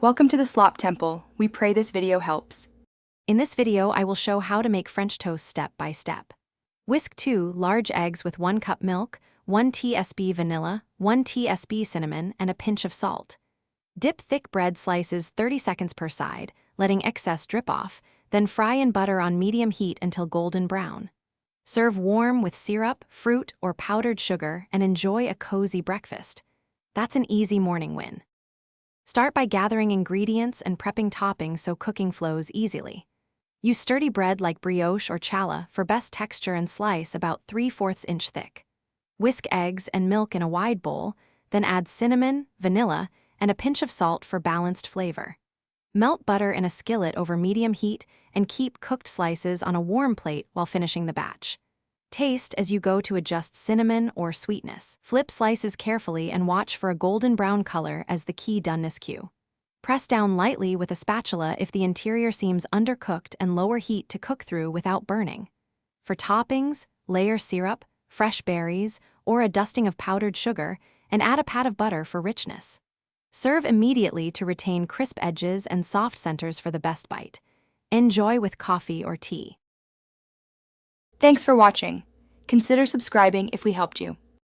Welcome to the Slop Temple. We pray this video helps. In this video, I will show how to make French toast step by step. Whisk 2 large eggs with 1 cup milk, 1 tsp vanilla, 1 tsp cinnamon, and a pinch of salt. Dip thick bread slices 30 seconds per side, letting excess drip off, then fry in butter on medium heat until golden brown. Serve warm with syrup, fruit, or powdered sugar and enjoy a cozy breakfast. That's an easy morning win. Start by gathering ingredients and prepping toppings so cooking flows easily. Use sturdy bread like brioche or challah for best texture and slice about 3/4 inch thick. Whisk eggs and milk in a wide bowl, then add cinnamon, vanilla, and a pinch of salt for balanced flavor. Melt butter in a skillet over medium heat and keep cooked slices on a warm plate while finishing the batch. Taste as you go to adjust cinnamon or sweetness. Flip slices carefully and watch for a golden brown color as the key doneness cue. Press down lightly with a spatula if the interior seems undercooked and lower heat to cook through without burning. For toppings, layer syrup, fresh berries, or a dusting of powdered sugar, and add a pat of butter for richness. Serve immediately to retain crisp edges and soft centers for the best bite. Enjoy with coffee or tea. Thanks for watching. Consider subscribing if we helped you.